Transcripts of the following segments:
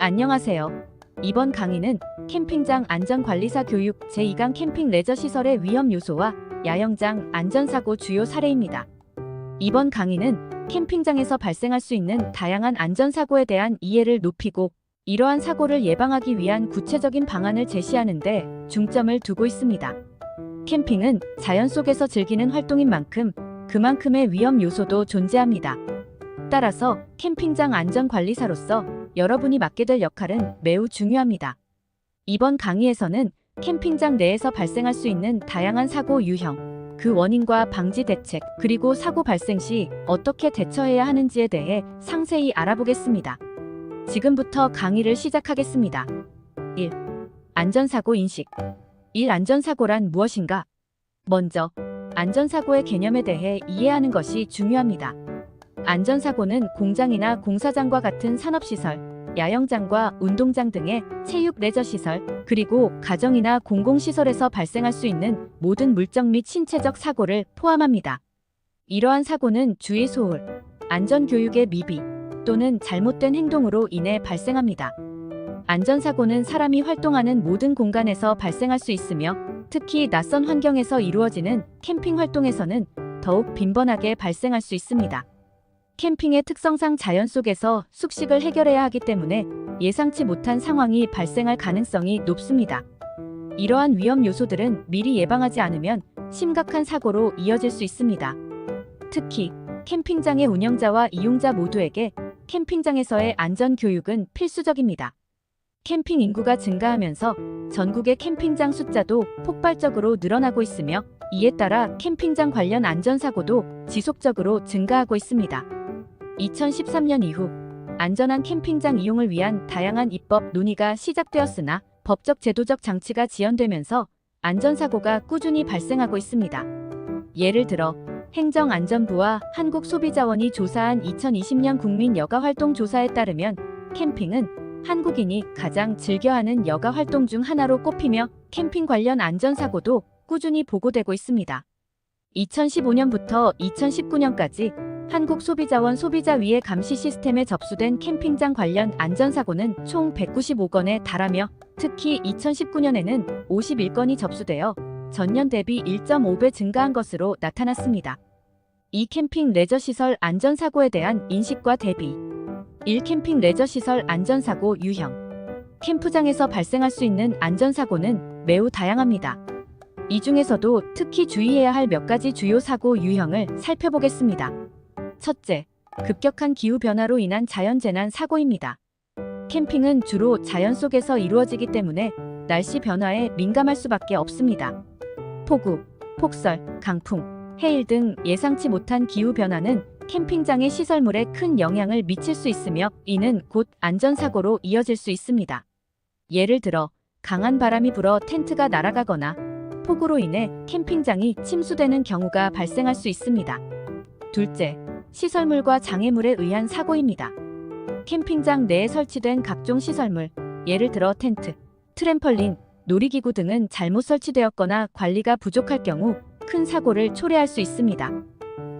안녕하세요. 이번 강의는 캠핑장 안전관리사 교육 제2강 캠핑 레저 시설의 위험 요소와 야영장 안전사고 주요 사례입니다. 이번 강의는 캠핑장에서 발생할 수 있는 다양한 안전사고에 대한 이해를 높이고 이러한 사고를 예방하기 위한 구체적인 방안을 제시하는 데 중점을 두고 있습니다. 캠핑은 자연 속에서 즐기는 활동인 만큼 그만큼의 위험 요소도 존재합니다. 따라서 캠핑장 안전관리사로서 여러분이 맡게 될 역할은 매우 중요합니다. 이번 강의에서는 캠핑장 내에서 발생할 수 있는 다양한 사고 유형, 그 원인과 방지 대책, 그리고 사고 발생 시 어떻게 대처해야 하는지에 대해 상세히 알아보겠습니다. 지금부터 강의를 시작하겠습니다. 1. 안전사고 인식. 1. 안전사고란 무엇인가? 먼저, 안전사고의 개념에 대해 이해하는 것이 중요합니다. 안전사고는 공장이나 공사장과 같은 산업시설, 야영장과 운동장 등의 체육 레저시설, 그리고 가정이나 공공시설에서 발생할 수 있는 모든 물적 및 신체적 사고를 포함합니다. 이러한 사고는 주의 소홀, 안전교육의 미비 또는 잘못된 행동으로 인해 발생합니다. 안전사고는 사람이 활동하는 모든 공간에서 발생할 수 있으며 특히 낯선 환경에서 이루어지는 캠핑 활동에서는 더욱 빈번하게 발생할 수 있습니다. 캠핑의 특성상 자연 속에서 숙식을 해결해야 하기 때문에 예상치 못한 상황이 발생할 가능성이 높습니다. 이러한 위험 요소들은 미리 예방하지 않으면 심각한 사고로 이어질 수 있습니다. 특히 캠핑장의 운영자와 이용자 모두에게 캠핑장에서의 안전 교육은 필수적입니다. 캠핑 인구가 증가하면서 전국의 캠핑장 숫자도 폭발적으로 늘어나고 있으며 이에 따라 캠핑장 관련 안전사고도 지속적으로 증가하고 있습니다. 2013년 이후 안전한 캠핑장 이용을 위한 다양한 입법 논의가 시작되었으나 법적 제도적 장치가 지연되면서 안전사고가 꾸준히 발생하고 있습니다. 예를 들어 행정안전부와 한국소비자원이 조사한 2020년 국민 여가활동 조사에 따르면 캠핑은 한국인이 가장 즐겨하는 여가활동 중 하나로 꼽히며 캠핑 관련 안전사고도 꾸준히 보고되고 있습니다. 2015년부터 2019년까지 한국소비자원 소비자위해 감시 시스템에 접수된 캠핑장 관련 안전사고는 총 195건에 달하며 특히 2019년에는 51건이 접수되어 전년 대비 1.5배 증가한 것으로 나타났습니다. 이 캠핑 레저시설 안전사고에 대한 인식과 대비. 1. 캠핑 레저시설 안전사고 유형. 캠프장에서 발생할 수 있는 안전사고는 매우 다양합니다. 이 중에서도 특히 주의해야 할 몇 가지 주요 사고 유형을 살펴보겠습니다. 첫째, 급격한 기후변화로 인한 자연재난 사고입니다. 캠핑은 주로 자연 속에서 이루어지기 때문에 날씨 변화에 민감할 수밖에 없습니다. 폭우, 폭설, 강풍, 해일 등 예상치 못한 기후변화는 캠핑장의 시설물에 큰 영향을 미칠 수 있으며 이는 곧 안전사고로 이어질 수 있습니다. 예를 들어 강한 바람이 불어 텐트가 날아가거나 폭우로 인해 캠핑장이 침수되는 경우가 발생할 수 있습니다. 둘째, 시설물과 장애물에 의한 사고입니다. 캠핑장 내에 설치된 각종 시설물, 예를 들어 텐트, 트램펄린, 놀이기구 등은 잘못 설치되었거나 관리가 부족할 경우 큰 사고를 초래할 수 있습니다.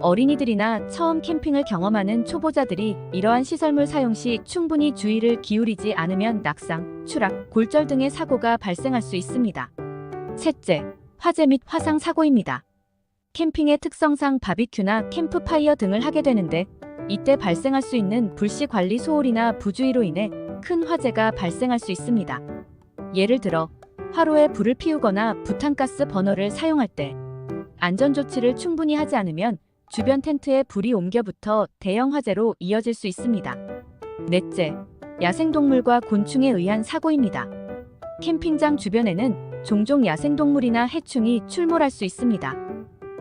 어린이들이나 처음 캠핑을 경험하는 초보자들이 이러한 시설물 사용 시 충분히 주의를 기울이지 않으면 낙상, 추락, 골절 등의 사고가 발생할 수 있습니다. 셋째, 화재 및 화상 사고입니다. 캠핑의 특성상 바비큐나 캠프파이어 등을 하게 되는데 이때 발생할 수 있는 불시 관리 소홀이나 부주의로 인해 큰 화재가 발생할 수 있습니다. 예를 들어 화로에 불을 피우거나 부탄가스 버너를 사용할 때 안전조치를 충분히 하지 않으면 주변 텐트에 불이 옮겨붙어 대형 화재로 이어질 수 있습니다. 넷째, 야생동물과 곤충에 의한 사고입니다. 캠핑장 주변에는 종종 야생동물이나 해충이 출몰할 수 있습니다.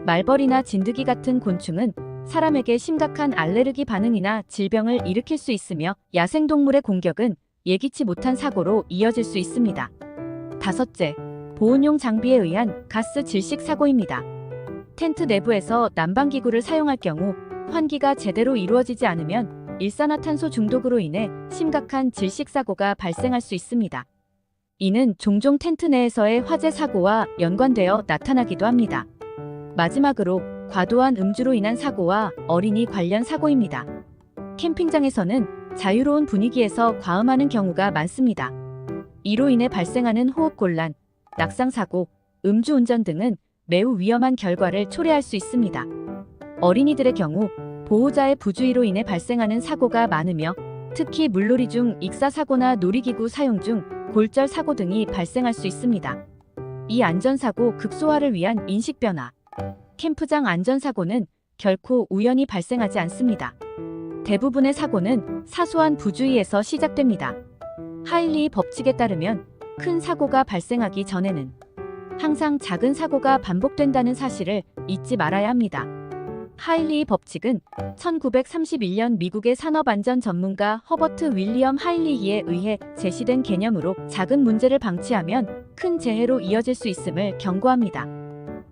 말벌이나 진드기 같은 곤충은 사람에게 심각한 알레르기 반응이나 질병을 일으킬 수 있으며 야생동물의 공격은 예기치 못한 사고로 이어질 수 있습니다. 다섯째, 보온용 장비에 의한 가스 질식 사고입니다. 텐트 내부에서 난방기구를 사용할 경우 환기가 제대로 이루어지지 않으면 일산화탄소 중독으로 인해 심각한 질식 사고가 발생할 수 있습니다. 이는 종종 텐트 내에서의 화재 사고와 연관되어 나타나기도 합니다. 마지막으로 과도한 음주로 인한 사고와 어린이 관련 사고입니다. 캠핑장에서는 자유로운 분위기에서 과음하는 경우가 많습니다. 이로 인해 발생하는 호흡곤란, 낙상사고, 음주운전 등은 매우 위험한 결과를 초래할 수 있습니다. 어린이들의 경우 보호자의 부주의로 인해 발생하는 사고가 많으며 특히 물놀이 중 익사사고나 놀이기구 사용 중 골절 사고 등이 발생할 수 있습니다. 이 안전사고 극소화를 위한 인식변화. 캠프장 안전사고는 결코 우연히 발생하지 않습니다. 대부분의 사고는 사소한 부주의에서 시작됩니다. 하일리의 법칙에 따르면 큰 사고가 발생하기 전에는 항상 작은 사고가 반복된다는 사실을 잊지 말아야 합니다. 하일리의 법칙은 1931년 미국의 산업안전 전문가 허버트 윌리엄 하일리히에 의해 제시된 개념으로 작은 문제를 방치하면 큰 재해로 이어질 수 있음을 경고합니다.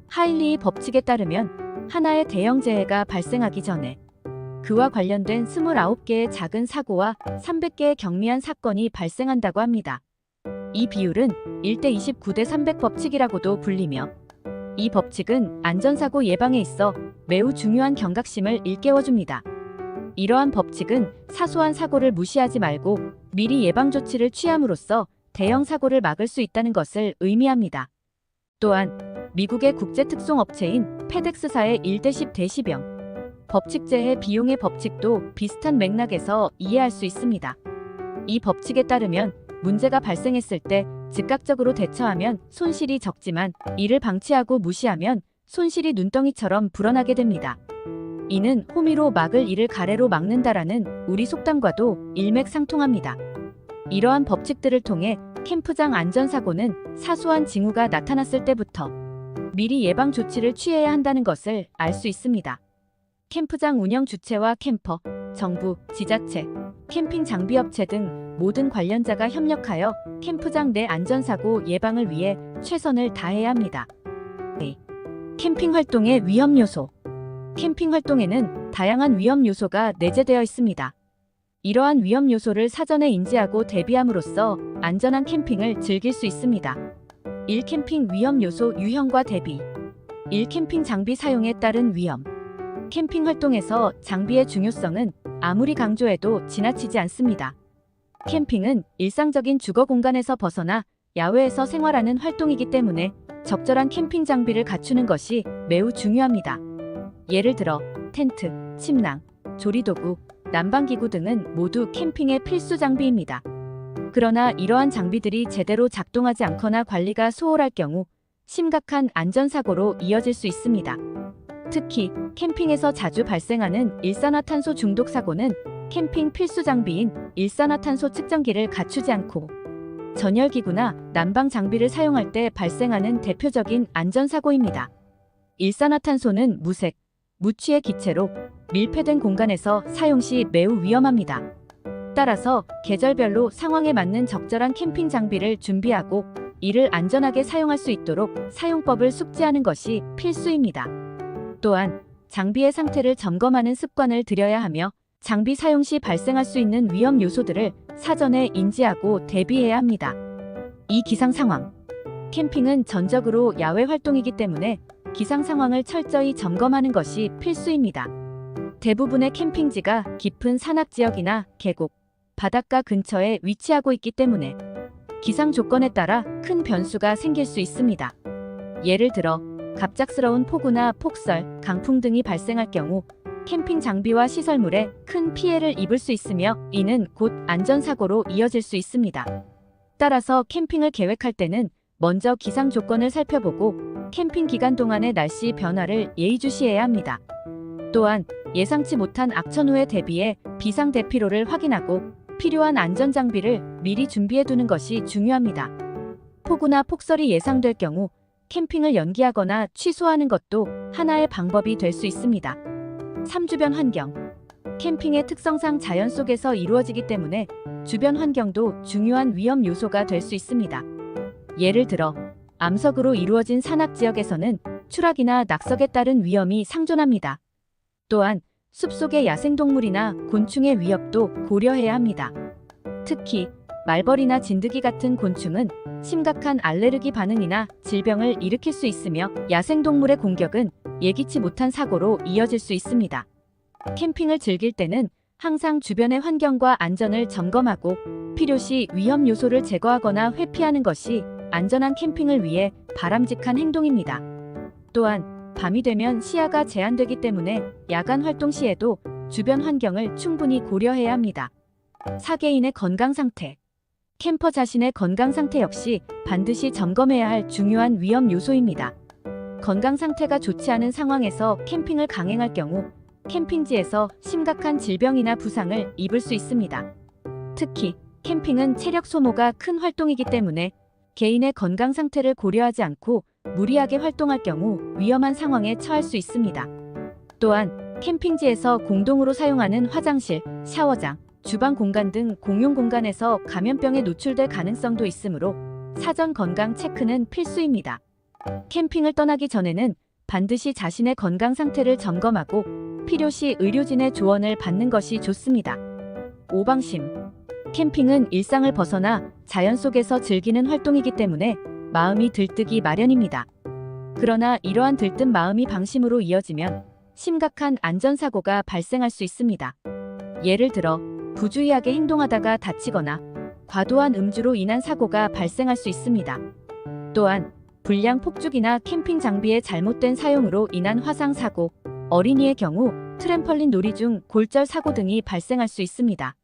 하일리의 법칙에 따르면 하나의 대형 재해가 발생하기 전에 그와 관련된 29개의 작은 사고와 300개의 경미한 사건이 발생한다고 합니다. 이 비율은 1:29대 300 법칙이라고도 불리며 이 법칙은 안전사고 예방에 있어 매우 중요한 경각심을 일깨워줍니다. 이러한 법칙은 사소한 사고를 무시하지 말고 미리 예방 조치를 취함으로써 대형 사고를 막을 수 있다는 것을 의미합니다. 또한 미국의 국제특송업체인 페덱스사의 1:10 대시병 법칙재해 비용의 법칙도 비슷한 맥락에서 이해할 수 있습니다. 이 법칙에 따르면 문제가 발생했을 때 즉각적으로 대처하면 손실이 적지만 이를 방치하고 무시하면 손실이 눈덩이처럼 불어나게 됩니다. 이는 호미로 막을 일을 가래로 막는다라는 우리 속담과도 일맥상통합니다. 이러한 법칙들을 통해 캠프장 안전사고는 사소한 징후가 나타났을 때부터 미리 예방 조치를 취해야 한다는 것을 알 수 있습니다. 캠프장 운영 주체와 캠퍼, 정부, 지자체, 캠핑 장비업체 등 모든 관련자가 협력하여 캠프장 내 안전사고 예방을 위해 최선을 다해야 합니다. 캠핑 활동의 위험 요소. 캠핑 활동에는 다양한 위험 요소가 내재되어 있습니다. 이러한 위험 요소를 사전에 인지하고 대비함으로써 안전한 캠핑을 즐길 수 있습니다. 1. 캠핑 위험 요소 유형과 대비. 1. 캠핑 장비 사용에 따른 위험. 캠핑 활동에서 장비의 중요성은 아무리 강조해도 지나치지 않습니다. 캠핑은 일상적인 주거 공간에서 벗어나 야외에서 생활하는 활동이기 때문에 적절한 캠핑 장비를 갖추는 것이 매우 중요합니다. 예를 들어 텐트, 침낭, 조리도구, 난방기구 등은 모두 캠핑의 필수 장비입니다. 그러나 이러한 장비들이 제대로 작동하지 않거나 관리가 소홀할 경우 심각한 안전사고로 이어질 수 있습니다. 특히 캠핑에서 자주 발생하는 일산화탄소 중독 사고는 캠핑 필수 장비인 일산화탄소 측정기를 갖추지 않고 전열기구나 난방 장비를 사용할 때 발생하는 대표적인 안전사고입니다. 일산화탄소는 무색, 무취의 기체로 밀폐된 공간에서 사용 시 매우 위험합니다. 따라서 계절별로 상황에 맞는 적절한 캠핑 장비를 준비하고 이를 안전하게 사용할 수 있도록 사용법을 숙지하는 것이 필수입니다. 또한 장비의 상태를 점검하는 습관을 들여야 하며 장비 사용 시 발생할 수 있는 위험 요소들을 사전에 인지하고 대비해야 합니다. 이 기상 상황. 캠핑은 전적으로 야외 활동이기 때문에 기상 상황을 철저히 점검하는 것이 필수입니다. 대부분의 캠핑지가 깊은 산악 지역이나 계곡, 바닷가 근처에 위치하고 있기 때문에 기상 조건에 따라 큰 변수가 생길 수 있습니다. 예를 들어 갑작스러운 폭우나 폭설, 강풍 등이 발생할 경우 캠핑 장비와 시설물에 큰 피해를 입을 수 있으며 이는 곧 안전사고로 이어질 수 있습니다. 따라서 캠핑을 계획할 때는 먼저 기상 조건을 살펴보고 캠핑 기간 동안의 날씨 변화를 예의주시해야 합니다. 또한 예상치 못한 악천 후에 대비해 비상 대피로를 확인하고 필요한 안전장비를 미리 준비해두는 것이 중요합니다. 폭우나 폭설이 예상될 경우 캠핑을 연기하거나 취소하는 것도 하나의 방법이 될 수 있습니다. 3. 주변 환경. 캠핑의 특성상 자연 속에서 이루어지기 때문에 주변 환경도 중요한 위험 요소가 될 수 있습니다. 예를 들어 암석으로 이루어진 산악 지역에서는 추락이나 낙석에 따른 위험이 상존합니다. 또한 숲속의 야생동물이나 곤충의 위협도 고려해야 합니다. 특히 말벌이나 진드기 같은 곤충은 심각한 알레르기 반응이나 질병을 일으킬 수 있으며 야생동물의 공격은 예기치 못한 사고로 이어질 수 있습니다. 캠핑을 즐길 때는 항상 주변의 환경과 안전을 점검하고 필요시 위험 요소를 제거하거나 회피하는 것이 안전한 캠핑을 위해 바람직한 행동입니다. 또한 밤이 되면 시야가 제한되기 때문에 야간 활동 시에도 주변 환경을 충분히 고려해야 합니다. 4개인의 건강 상태. 캠퍼 자신의 건강 상태 역시 반드시 점검해야 할 중요한 위험 요소입니다. 건강 상태가 좋지 않은 상황에서 캠핑을 강행할 경우 캠핑지에서 심각한 질병이나 부상을 입을 수 있습니다. 특히 캠핑은 체력 소모가 큰 활동이기 때문에 개인의 건강 상태를 고려하지 않고 무리하게 활동할 경우 위험한 상황에 처할 수 있습니다. 또한 캠핑지에서 공동으로 사용하는 화장실, 샤워장, 주방 공간 등 공용 공간에서 감염병에 노출될 가능성도 있으므로 사전 건강 체크는 필수입니다. 캠핑을 떠나기 전에는 반드시 자신의 건강 상태를 점검하고 필요시 의료진의 조언을 받는 것이 좋습니다. 오방심. 캠핑은 일상을 벗어나 자연 속에서 즐기는 활동이기 때문에 마음이 들뜨기 마련입니다. 그러나 이러한 들뜬 마음이 방심으로 이어지면 심각한 안전사고가 발생할 수 있습니다. 예를 들어 부주의하게 행동하다가 다치거나 과도한 음주로 인한 사고가 발생할 수 있습니다. 또한 불량 폭죽이나 캠핑 장비의 잘못된 사용으로 인한 화상 사고, 어린이의 경우 트램펄린 놀이 중 골절 사고 등이 발생할 수 있습니다.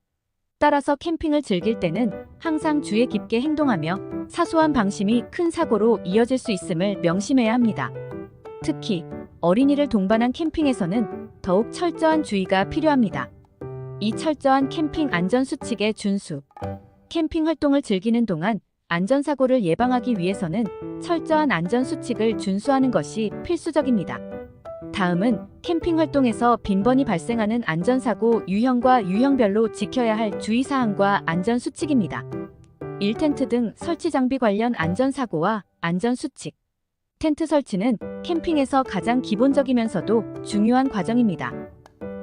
따라서 캠핑을 즐길 때는 항상 주의 깊게 행동하며 사소한 방심이 큰 사고로 이어질 수 있음을 명심해야 합니다. 특히 어린이를 동반한 캠핑에서는 더욱 철저한 주의가 필요합니다. 이 철저한 캠핑 안전수칙의 준수. 캠핑 활동을 즐기는 동안 안전사고를 예방하기 위해서는 철저한 안전수칙을 준수하는 것이 필수적입니다. 다음은 캠핑 활동에서 빈번히 발생하는 안전사고 유형과 유형별로 지켜야 할 주의사항과 안전수칙입니다. 1텐트 등 설치 장비 관련 안전사고와 안전수칙. 텐트 설치는 캠핑에서 가장 기본적이면서도 중요한 과정입니다.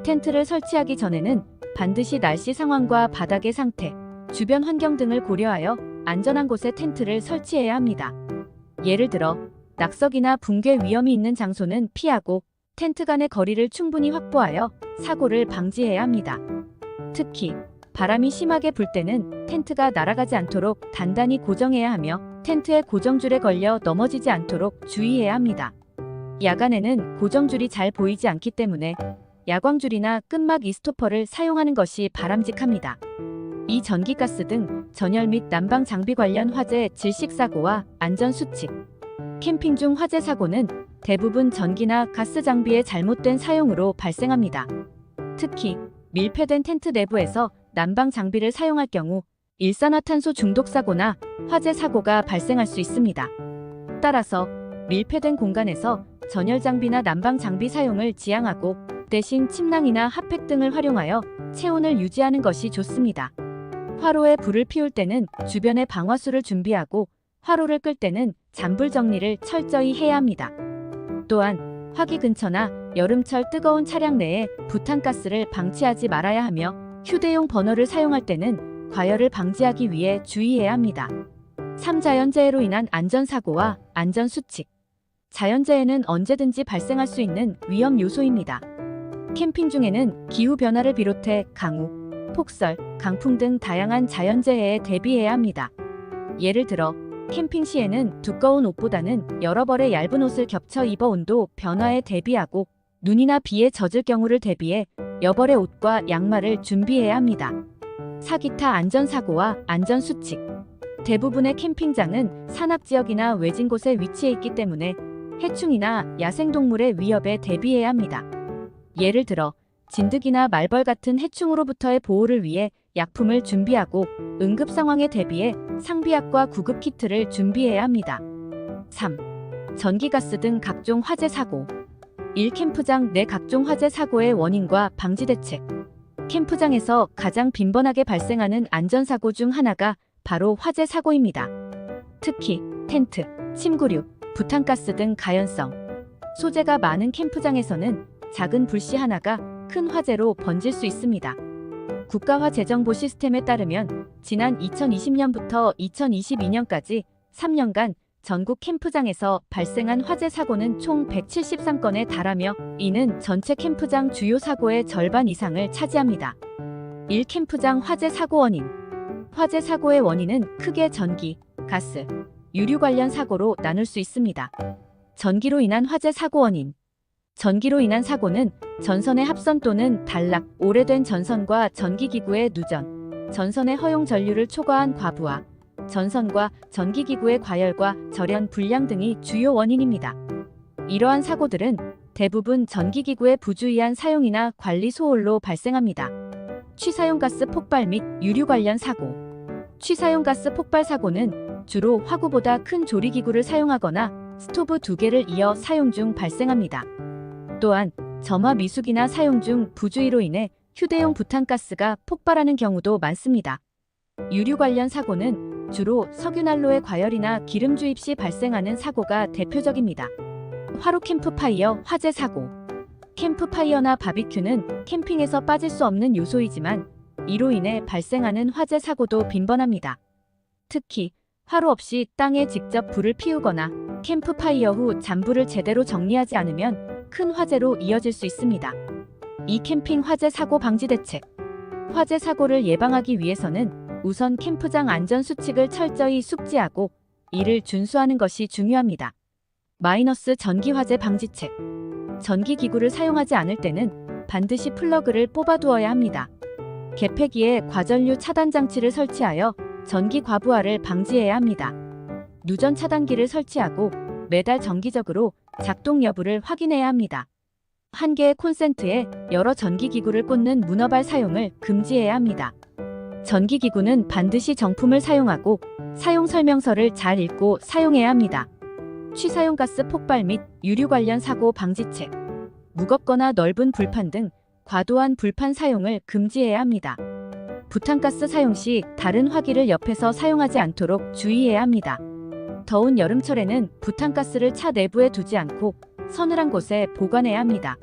텐트를 설치하기 전에는 반드시 날씨 상황과 바닥의 상태, 주변 환경 등을 고려하여 안전한 곳에 텐트를 설치해야 합니다. 예를 들어 낙석이나 붕괴 위험이 있는 장소는 피하고 텐트 간의 거리를 충분히 확보하여 사고를 방지해야 합니다. 특히 바람이 심하게 불 때는 텐트가 날아가지 않도록 단단히 고정해야 하며 텐트의 고정줄에 걸려 넘어지지 않도록 주의해야 합니다. 야간에는 고정줄이 잘 보이지 않기 때문에 야광줄이나 끈막 이스토퍼를 사용하는 것이 바람직합니다. 이 전기가스 등 전열 및 난방 장비 관련 화재 질식사고와 안전수칙. 캠핑 중 화재 사고는 대부분 전기나 가스 장비의 잘못된 사용으로 발생합니다. 특히 밀폐된 텐트 내부에서 난방 장비를 사용할 경우 일산화탄소 중독 사고나 화재 사고가 발생할 수 있습니다. 따라서 밀폐된 공간에서 전열 장비나 난방 장비 사용을 지양하고 대신 침낭이나 핫팩 등을 활용하여 체온을 유지하는 것이 좋습니다. 화로에 불을 피울 때는 주변에 방화수를 준비하고 화로를 끌 때는 잔불 정리를 철저히 해야 합니다. 또한 화기 근처나 여름철 뜨거운 차량 내에 부탄가스를 방치하지 말아야 하며 휴대용 버너를 사용할 때는 과열을 방지하기 위해 주의해야 합니다. 3자연재해로 인한 안전사고와 안전수칙. 자연재해는 언제든지 발생할 수 있는 위험 요소입니다. 캠핑 중에는 기후변화를 비롯해 강우, 폭설, 강풍 등 다양한 자연재해에 대비해야 합니다. 예를 들어 캠핑 시에는 두꺼운 옷보다는 여러 벌의 얇은 옷을 겹쳐 입어 온도 변화에 대비하고 눈이나 비에 젖을 경우를 대비해 여벌의 옷과 양말을 준비해야 합니다. 사기타 안전사고와 안전수칙. 대부분의 캠핑장은 산악지역이나 외진 곳에 위치해 있기 때문에 해충이나 야생동물의 위협에 대비해야 합니다. 예를 들어 진드기나 말벌 같은 해충으로부터의 보호를 위해 약품을 준비하고 응급 상황에 대비해 상비약과 구급 키트를 준비해야 합니다. 3. 전기가스 등 각종 화재 사고. 1. 캠프장 내 각종 화재 사고의 원인과 방지 대책. 캠프장에서 가장 빈번하게 발생하는 안전사고 중 하나가 바로 화재 사고입니다. 특히 텐트, 침구류, 부탄가스 등 가연성 소재가 많은 캠프장에서는 작은 불씨 하나가 큰 화재로 번질 수 있습니다. 국가화재정보 시스템에 따르면 지난 2020년부터 2022년까지 3년간 전국 캠프장에서 발생한 화재 사고는 총 173건에 달하며 이는 전체 캠프장 주요 사고의 절반 이상을 차지합니다. 1. 캠프장 화재 사고 원인. 화재 사고의 원인은 크게 전기, 가스, 유류 관련 사고로 나눌 수 있습니다. 전기로 인한 화재 사고 원인. 전기로 인한 사고는 전선의 합선 또는 단락, 오래된 전선과 전기기구의 누전, 전선의 허용 전류를 초과한 과부하, 전선과 전기기구의 과열과 절연 불량 등이 주요 원인입니다. 이러한 사고들은 대부분 전기기구의 부주의한 사용이나 관리 소홀로 발생합니다. 취사용가스 폭발 및 유류 관련 사고. 취사용가스 폭발 사고는 주로 화구보다 큰 조리기구를 사용하거나 스토브 2개를 이어 사용 중 발생합니다. 또한 점화 미숙이나 사용 중 부주의로 인해 휴대용 부탄가스가 폭발하는 경우도 많습니다. 유류 관련 사고는 주로 석유난로의 과열이나 기름 주입 시 발생하는 사고가 대표적입니다. 화로 캠프파이어 화재 사고. 캠프파이어나 바비큐는 캠핑에서 빠질 수 없는 요소이지만 이로 인해 발생하는 화재 사고도 빈번합니다. 특히 화로 없이 땅에 직접 불을 피우거나 캠프파이어 후 잔불을 제대로 정리하지 않으면 큰 화재로 이어질 수 있습니다. 이 캠핑 화재 사고 방지 대책. 화재 사고를 예방하기 위해서는 우선 캠프장 안전 수칙을 철저히 숙지하고 이를 준수하는 것이 중요합니다. 마이너스 전기 화재 방지책. 전기기구를 사용하지 않을 때는 반드시 플러그를 뽑아두어야 합니다. 개폐기에 과전류 차단 장치를 설치하여 전기 과부하를 방지해야 합니다. 누전 차단기를 설치하고 매달 정기적으로 작동 여부를 확인해야 합니다. 한 개의 콘센트에 여러 전기기구를 꽂는 문어발 사용을 금지해야 합니다. 전기기구는 반드시 정품을 사용하고 사용 설명서를 잘 읽고 사용해야 합니다. 취사용가스 폭발 및 유류 관련 사고 방지책. 무겁거나 넓은 불판 등 과도한 불판 사용을 금지해야 합니다. 부탄가스 사용 시 다른 화기를 옆에서 사용하지 않도록 주의해야 합니다. 더운 여름철에는 부탄가스를 차 내부에 두지 않고 서늘한 곳에 보관해야 합니다.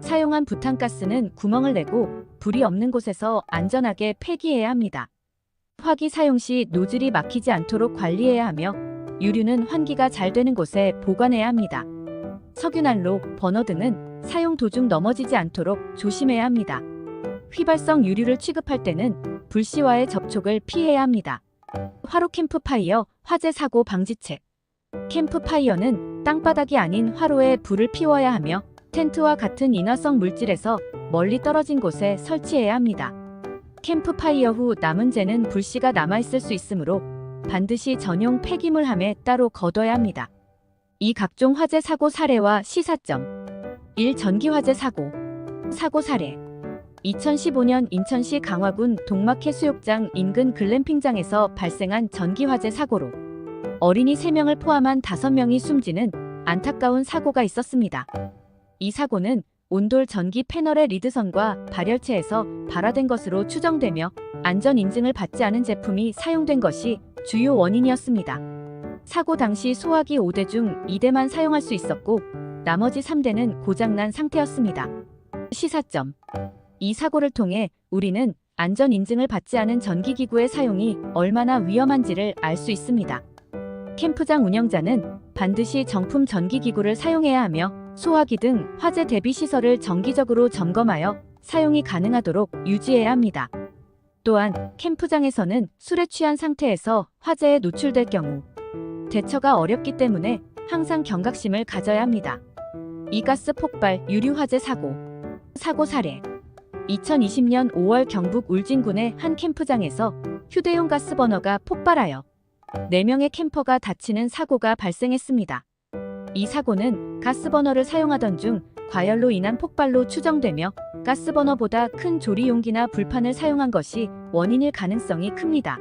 사용한 부탄가스는 구멍을 내고 불이 없는 곳에서 안전하게 폐기해야 합니다. 화기 사용 시 노즐이 막히지 않도록 관리해야 하며 유류는 환기가 잘 되는 곳에 보관해야 합니다. 석유난로, 버너 등은 사용 도중 넘어지지 않도록 조심해야 합니다. 휘발성 유류를 취급할 때는 불씨와의 접촉을 피해야 합니다. 화로 캠프파이어 화재 사고 방지책. 캠프파이어는 땅바닥이 아닌 화로에 불을 피워야 하며 텐트와 같은 인화성 물질에서 멀리 떨어진 곳에 설치해야 합니다. 캠프파이어 후 남은 재는 불씨가 남아있을 수 있으므로 반드시 전용 폐기물함에 따로 거둬야 합니다. 이 각종 화재 사고 사례와 시사점. 1. 전기화재 사고. 사고 사례. 2015년 인천시 강화군 동막해수욕장 인근 글램핑장에서 발생한 전기화재 사고로 어린이 3명을 포함한 5명이 숨지는 안타까운 사고가 있었습니다. 이 사고는 온돌 전기 패널의 리드선과 발열체에서 발화된 것으로 추정되며 안전 인증을 받지 않은 제품이 사용된 것이 주요 원인이었습니다. 사고 당시 소화기 5대 중 2대만 사용할 수 있었고 나머지 3대는 고장난 상태였습니다. 시사점. 이 사고를 통해 우리는 안전 인증을 받지 않은 전기기구의 사용이 얼마나 위험한지를 알 수 있습니다. 캠프장 운영자는 반드시 정품 전기기구를 사용해야 하며 소화기 등 화재 대비 시설을 정기적으로 점검하여 사용이 가능하도록 유지해야 합니다. 또한 캠프장에서는 술에 취한 상태에서 화재에 노출될 경우 대처가 어렵기 때문에 항상 경각심을 가져야 합니다. 이가스 폭발 유류 화재 사고. 사고 사례. 2020년 5월 경북 울진군의 한 캠프장에서 휴대용 가스버너가 폭발하여 4명의 캠퍼가 다치는 사고가 발생했습니다. 이 사고는 가스버너를 사용하던 중 과열로 인한 폭발로 추정되며 가스버너보다 큰 조리용기나 불판을 사용한 것이 원인일 가능성이 큽니다.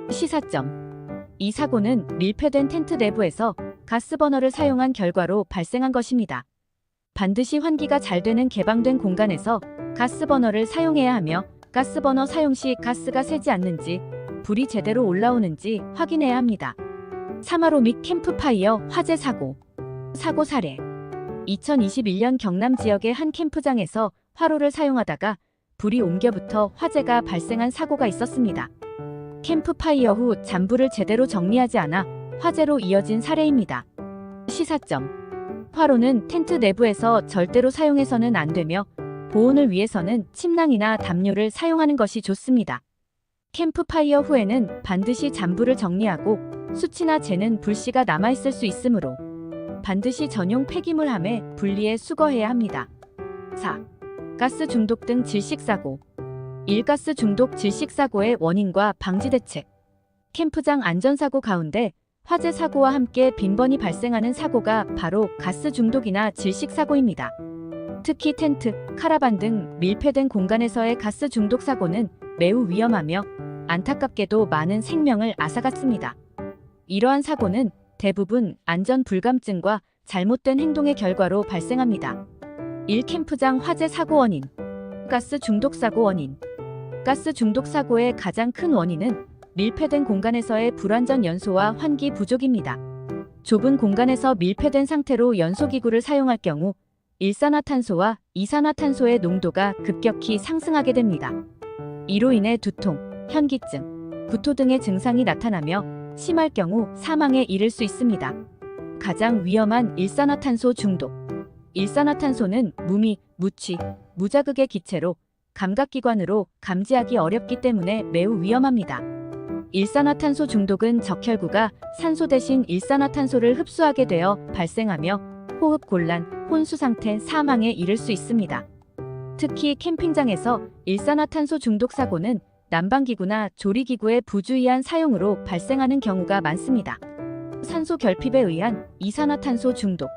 시사점. 이 사고는 밀폐된 텐트 내부에서 가스버너를 사용한 결과로 발생한 것입니다. 반드시 환기가 잘 되는 개방된 공간에서 가스버너를 사용해야 하며 가스버너 사용 시 가스가 새지 않는지 불이 제대로 올라오는지 확인해야 합니다. 사마로 및 캠프파이어 화재 사고. 사고 사례. 2021년 경남 지역의 한 캠프장에서 화로를 사용하다가 불이 옮겨붙어 화재가 발생한 사고가 있었습니다. 캠프파이어 후 잔불을 제대로 정리하지 않아 화재로 이어진 사례입니다. 시사점. 화로는 텐트 내부에서 절대로 사용해서는 안 되며 보온을 위해서는 침낭이나 담요를 사용하는 것이 좋습니다. 캠프파이어 후에는 반드시 잠불을 정리하고 수치나 재는 불씨가 남아있을 수 있으므로 반드시 전용 폐기물함에 분리해 수거해야 합니다. 4. 가스 중독 등 질식사고. 일가스 중독 질식사고의 원인과 방지 대책. 캠프장 안전사고 가운데 화재 사고와 함께 빈번히 발생하는 사고가 바로 가스 중독이나 질식사고입니다. 특히 텐트, 카라반 등 밀폐된 공간에서의 가스 중독 사고는 매우 위험하며 안타깝게도 많은 생명을 앗아갔습니다. 이러한 사고는 대부분 안전 불감증과 잘못된 행동의 결과로 발생합니다. 1. 캠프장 화재 사고 원인. 가스 중독 사고 원인. 가스 중독 사고의 가장 큰 원인은 밀폐된 공간에서의 불완전 연소와 환기 부족입니다. 좁은 공간에서 밀폐된 상태로 연소기구를 사용할 경우 일산화탄소와 이산화탄소의 농도가 급격히 상승하게 됩니다. 이로 인해 두통, 현기증, 구토 등의 증상이 나타나며 심할 경우 사망에 이를 수 있습니다. 가장 위험한 일산화탄소 중독. 일산화탄소는 무미, 무취, 무자극의 기체로 감각기관으로 감지하기 어렵기 때문에 매우 위험합니다. 일산화탄소 중독은 적혈구가 산소 대신 일산화탄소를 흡수하게 되어 발생하며 호흡곤란, 혼수상태, 사망에 이를 수 있습니다. 특히 캠핑장에서 일산화탄소 중독 사고는 난방기구나 조리기구의 부주의한 사용으로 발생하는 경우가 많습니다. 산소 결핍에 의한 이산화탄소 중독.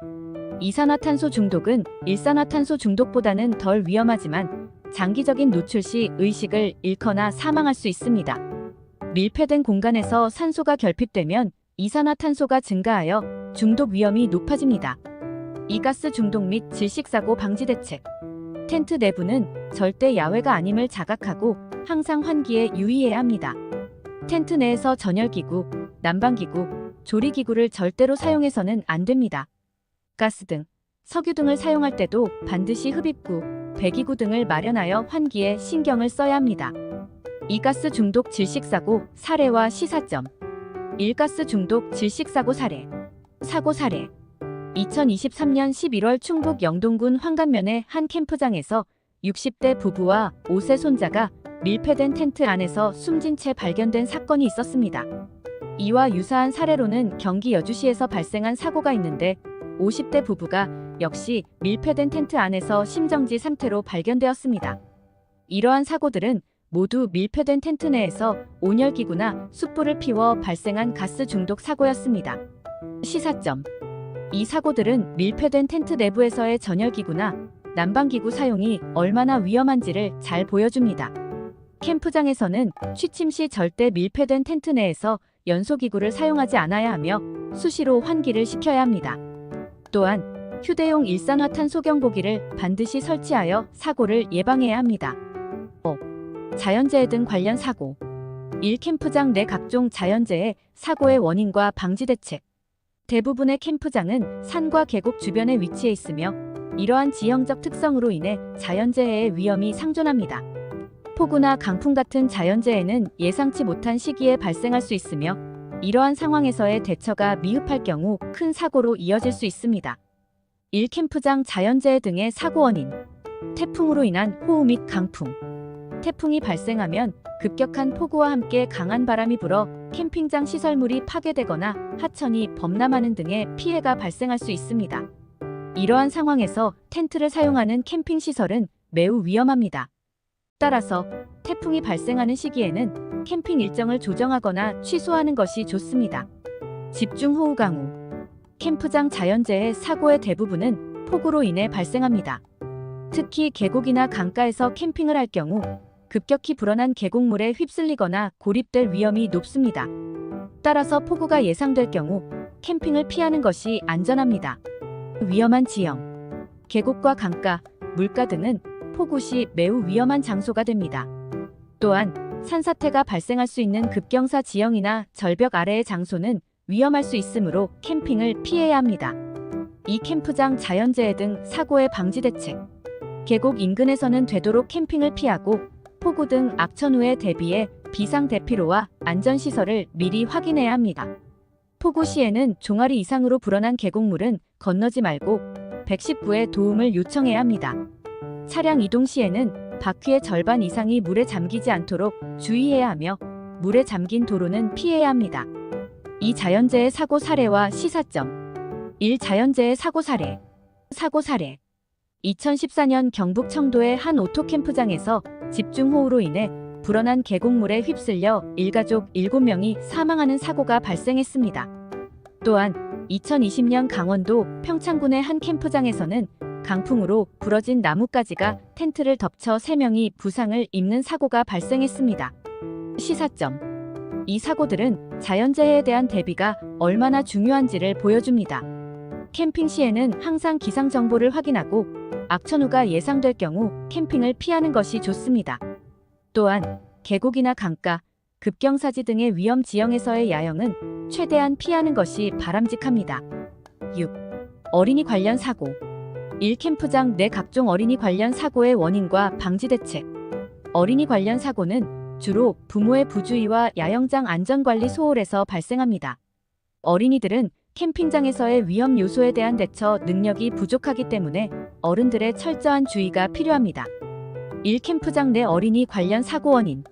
이산화탄소 중독은 일산화탄소 중독보다는 덜 위험하지만 장기적인 노출 시 의식을 잃거나 사망할 수 있습니다. 밀폐된 공간에서 산소가 결핍되면 이산화탄소가 증가하여 중독 위험이 높아집니다. 이가스 중독 및 질식사고 방지 대책. 텐트 내부는 절대 야외가 아님을 자각하고 항상 환기에 유의해야 합니다. 텐트 내에서 전열기구, 난방기구, 조리기구를 절대로 사용해서는 안 됩니다. 가스 등, 석유 등을 사용할 때도 반드시 흡입구, 배기구 등을 마련하여 환기에 신경을 써야 합니다. 이가스 중독 질식사고 사례와 시사점. 일가스 중독 질식사고 사례. 사고 사례. 2023년 11월 충북 영동군 황간면의 한 캠프장에서 60대 부부와 5세 손자가 밀폐된 텐트 안에서 숨진 채 발견된 사건이 있었습니다. 이와 유사한 사례로는 경기 여주시에서 발생한 사고가 있는데 50대 부부가 역시 밀폐된 텐트 안에서 심정지 상태로 발견되었습니다. 이러한 사고들은 모두 밀폐된 텐트 내에서 온열기구나 숯불을 피워 발생한 가스 중독 사고였습니다. 시사점. 이 사고들은 밀폐된 텐트 내부에서의 전열기구나 난방기구 사용이 얼마나 위험한지를 잘 보여줍니다. 캠프장에서는 취침 시 절대 밀폐된 텐트 내에서 연소기구를 사용하지 않아야 하며 수시로 환기를 시켜야 합니다. 또한 휴대용 일산화탄소 경보기를 반드시 설치하여 사고를 예방해야 합니다. 5. 자연재해 등 관련 사고. 1. 캠프장 내 각종 자연재해 사고의 원인과 방지 대책. 대부분의 캠프장은 산과 계곡 주변에 위치해 있으며 이러한 지형적 특성으로 인해 자연재해의 위험이 상존합니다. 폭우나 강풍 같은 자연재해는 예상치 못한 시기에 발생할 수 있으며 이러한 상황에서의 대처가 미흡할 경우 큰 사고로 이어질 수 있습니다. 1. 캠프장 자연재해 등의 사고 원인. 태풍으로 인한 호우 및 강풍. 태풍이 발생하면 급격한 폭우와 함께 강한 바람이 불어 캠핑장 시설물이 파괴되거나 하천이 범람하는 등의 피해가 발생할 수 있습니다. 이러한 상황에서 텐트를 사용하는 캠핑 시설은 매우 위험합니다. 따라서 태풍이 발생하는 시기에는 캠핑 일정을 조정하거나 취소하는 것이 좋습니다. 집중호우 강우. 캠프장 자연재해 사고의 대부분은 폭우로 인해 발생합니다. 특히 계곡이나 강가에서 캠핑을 할 경우 급격히 불어난 계곡물에 휩쓸리거나 고립될 위험이 높습니다. 따라서 폭우가 예상될 경우 캠핑을 피하는 것이 안전합니다. 위험한 지형. 계곡과 강가, 물가 등은 폭우 시 매우 위험한 장소가 됩니다. 또한 산사태가 발생할 수 있는 급경사 지형이나 절벽 아래의 장소는 위험할 수 있으므로 캠핑을 피해야 합니다. 이 캠프장 자연재해 등 사고의 방지 대책. 계곡 인근에서는 되도록 캠핑을 피하고 폭우 등 악천 후에 대비해 비상대피로와 안전시설을 미리 확인해야 합니다. 폭우 시에는 종아리 이상으로 불어난 계곡물은 건너지 말고 119에 도움을 요청해야 합니다. 차량 이동 시에는 바퀴의 절반 이상이 물에 잠기지 않도록 주의해야 하며 물에 잠긴 도로는 피해야 합니다. 2. 자연재해 사고 사례와 시사점. 1. 자연재해 사고 사례. 사고 사례. 2014년 경북 청도의 한 오토캠프장에서 집중호우로 인해 불어난 계곡물에 휩쓸려 일가족 7명이 사망하는 사고가 발생했습니다. 또한 2020년 강원도 평창군의 한 캠프장에서는 강풍으로 부러진 나뭇가지가 텐트를 덮쳐 3명이 부상을 입는 사고가 발생했습니다. 시사점. 이 사고들은 자연재해에 대한 대비가 얼마나 중요한지를 보여줍니다. 캠핑 시에는 항상 기상 정보를 확인하고 악천후가 예상될 경우 캠핑을 피하는 것이 좋습니다. 또한 계곡이나 강가, 급경사지 등의 위험 지형에서의 야영은 최대한 피하는 것이 바람직합니다. 6. 어린이 관련 사고. 1. 캠프장 내 각종 어린이 관련 사고의 원인과 방지 대책. 어린이 관련 사고는 주로 부모의 부주의와 야영장 안전관리 소홀에서 발생합니다. 어린이들은 캠핑장에서의 위험 요소에 대한 대처 능력이 부족하기 때문에 어른들의 철저한 주의가 필요합니다. 1. 캠프장 내 어린이 관련 사고 원인.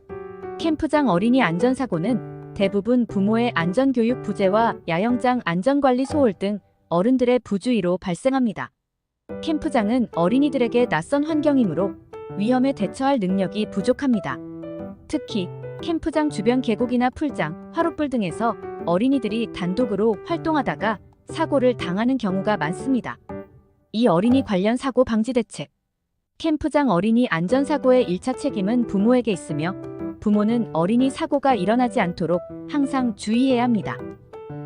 캠프장 어린이 안전사고는 대부분 부모의 안전교육 부재와 야영장 안전관리 소홀 등 어른들의 부주의로 발생합니다. 캠프장은 어린이들에게 낯선 환경이므로 위험에 대처할 능력이 부족합니다. 특히 캠프장 주변 계곡이나 풀장, 화롯불 등에서 어린이들이 단독으로 활동하다가 사고를 당하는 경우가 많습니다. 이 어린이 관련 사고 방지 대책. 캠프장 어린이 안전사고의 1차 책임은 부모에게 있으며 부모는 어린이 사고가 일어나지 않도록 항상 주의해야 합니다.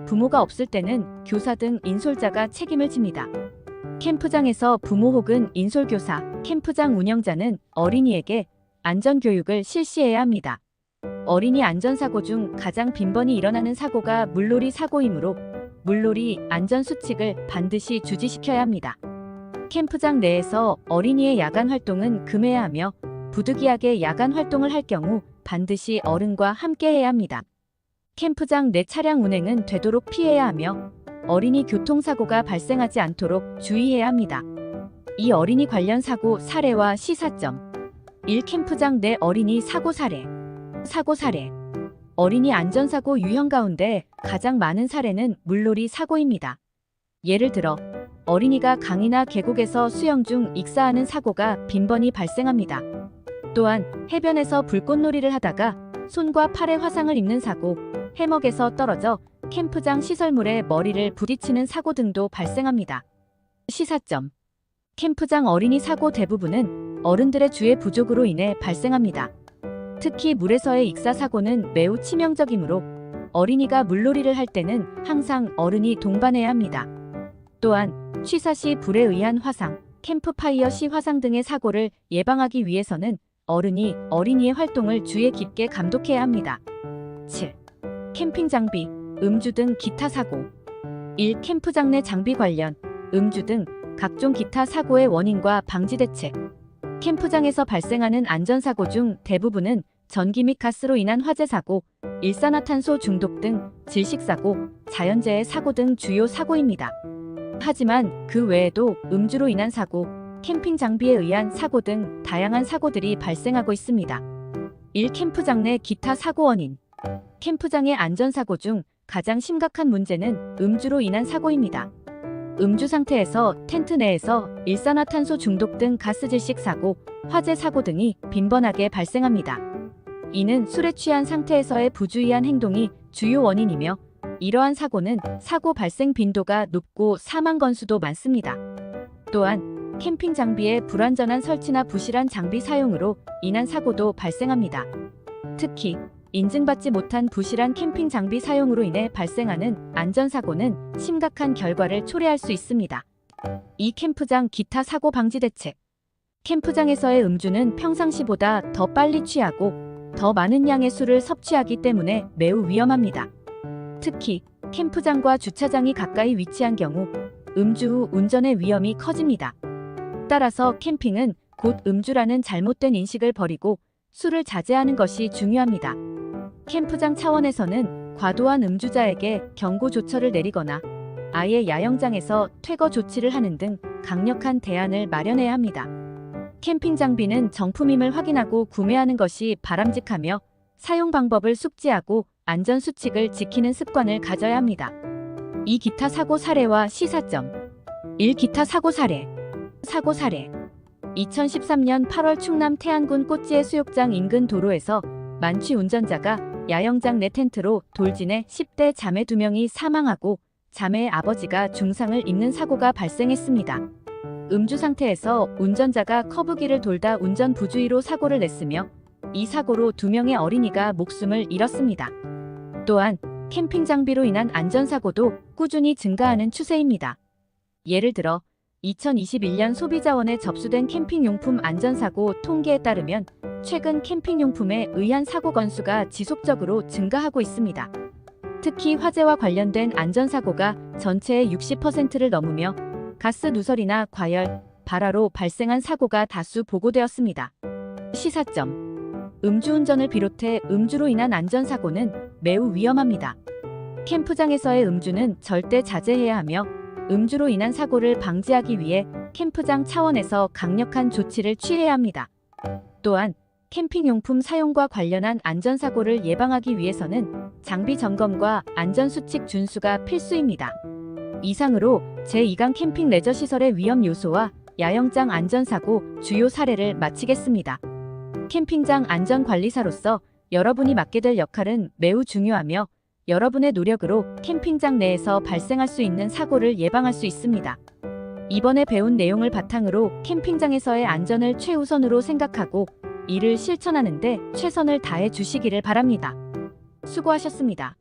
부모가 없을 때는 교사 등 인솔자가 책임을 집니다. 캠프장에서 부모 혹은 인솔교사, 캠프장 운영자는 어린이에게 안전교육을 실시해야 합니다. 어린이 안전사고 중 가장 빈번히 일어나는 사고가 물놀이 사고이므로 물놀이 안전수칙을 반드시 주지시켜야 합니다. 캠프장 내에서 어린이의 야간 활동은 금해야 하며 부득이하게 야간 활동을 할 경우 반드시 어른과 함께 해야 합니다. 캠프장 내 차량 운행은 되도록 피해야 하며 어린이 교통사고가 발생하지 않도록 주의해야 합니다. 이 어린이 관련 사고 사례와 시사점. 1. 캠프장 내 어린이 사고 사례. 사고 사례. 어린이 안전사고 유형 가운데 가장 많은 사례는 물놀이 사고입니다. 예를 들어 어린이가 강이나 계곡에서 수영 중 익사하는 사고가 빈번히 발생합니다. 또한 해변에서 불꽃놀이를 하다가 손과 팔에 화상을 입는 사고, 해먹에서 떨어져 캠프장 시설물에 머리를 부딪히는 사고 등도 발생합니다. 시사점. 캠프장 어린이 사고 대부분은 어른들의 주의 부족으로 인해 발생합니다. 특히 물에서의 익사 사고는 매우 치명적이므로 어린이가 물놀이를 할 때는 항상 어른이 동반해야 합니다. 또한 취사 시 불에 의한 화상, 캠프파이어 시 화상 등의 사고를 예방하기 위해서는 어른이 어린이의 활동을 주의 깊게 감독해야 합니다. 7. 캠핑 장비, 음주 등 기타 사고. 1. 캠프장 내 장비 관련, 음주 등 각종 기타 사고의 원인과 방지 대책. 캠프장에서 발생하는 안전사고 중 대부분은 전기 및 가스로 인한 화재 사고, 일산화탄소 중독 등 질식사고, 자연재해 사고 등 주요 사고입니다. 하지만 그 외에도 음주로 인한 사고, 캠핑 장비에 의한 사고 등 다양한 사고들이 발생하고 있습니다. 1. 캠프장 내 기타 사고 원인. 캠프장의 안전사고 중 가장 심각한 문제는 음주로 인한 사고입니다. 음주 상태에서 텐트 내에서 일산화탄소 중독 등 가스 질식 사고, 화재 사고 등이 빈번하게 발생합니다. 이는 술에 취한 상태에서의 부주의한 행동이 주요 원인이며 이러한 사고는 사고 발생 빈도가 높고 사망 건수도 많습니다. 또한 캠핑 장비의 불완전한 설치나 부실한 장비 사용으로 인한 사고도 발생합니다. 특히 인증받지 못한 부실한 캠핑 장비 사용으로 인해 발생하는 안전사고는 심각한 결과를 초래할 수 있습니다. 이 캠프장 기타 사고 방지 대책. 캠프장에서의 음주는 평상시보다 더 빨리 취하고 더 많은 양의 술을 섭취하기 때문에 매우 위험합니다. 특히 캠프장과 주차장이 가까이 위치한 경우 음주 후 운전의 위험이 커집니다. 따라서 캠핑은 곧 음주라는 잘못된 인식을 버리고 술을 자제하는 것이 중요합니다. 캠프장 차원에서는 과도한 음주자에게 경고 조처를 내리거나 아예 야영장에서 퇴거 조치를 하는 등 강력한 대안을 마련해야 합니다. 캠핑 장비는 정품임을 확인하고 구매하는 것이 바람직하며 사용 방법을 숙지하고 안전 수칙을 지키는 습관을 가져야 합니다. 2. 기타 사고 사례와 시사점. 1. 기타 사고 사례. 사고 사례. 2013년 8월 충남 태안군 꽃지혜 수욕장 인근 도로에서 만취 운전자가 야영장 내 텐트로 돌진해 10대 자매 2명이 사망하고 자매의 아버지가 중상을 입는 사고가 발생했습니다. 음주 상태에서 운전자가 커브길을 돌다 운전 부주의로 사고를 냈으며 이 사고로 2명의 어린이가 목숨을 잃었습니다. 또한 캠핑 장비로 인한 안전사고도 꾸준히 증가하는 추세입니다. 예를 들어 2021년 소비자원에 접수된 캠핑용품 안전사고 통계에 따르면 최근 캠핑용품에 의한 사고 건수가 지속적으로 증가하고 있습니다. 특히 화재와 관련된 안전사고가 전체의 60%를 넘으며 가스 누설이나 과열, 발화로 발생한 사고가 다수 보고되었습니다. 시사점. 음주운전을 비롯해 음주로 인한 안전사고는 매우 위험합니다. 캠프장에서의 음주는 절대 자제해야 하며 음주로 인한 사고를 방지하기 위해 캠프장 차원에서 강력한 조치를 취해야 합니다. 또한 캠핑용품 사용과 관련한 안전사고를 예방하기 위해서는 장비 점검과 안전수칙 준수가 필수입니다. 이상으로 제2강 캠핑 레저시설의 위험 요소와 야영장 안전사고 주요 사례를 마치겠습니다. 캠핑장 안전관리사로서 여러분이 맡게 될 역할은 매우 중요하며 여러분의 노력으로 캠핑장 내에서 발생할 수 있는 사고를 예방할 수 있습니다. 이번에 배운 내용을 바탕으로 캠핑장에서의 안전을 최우선으로 생각하고 이를 실천하는 데 최선을 다해 주시기를 바랍니다. 수고하셨습니다.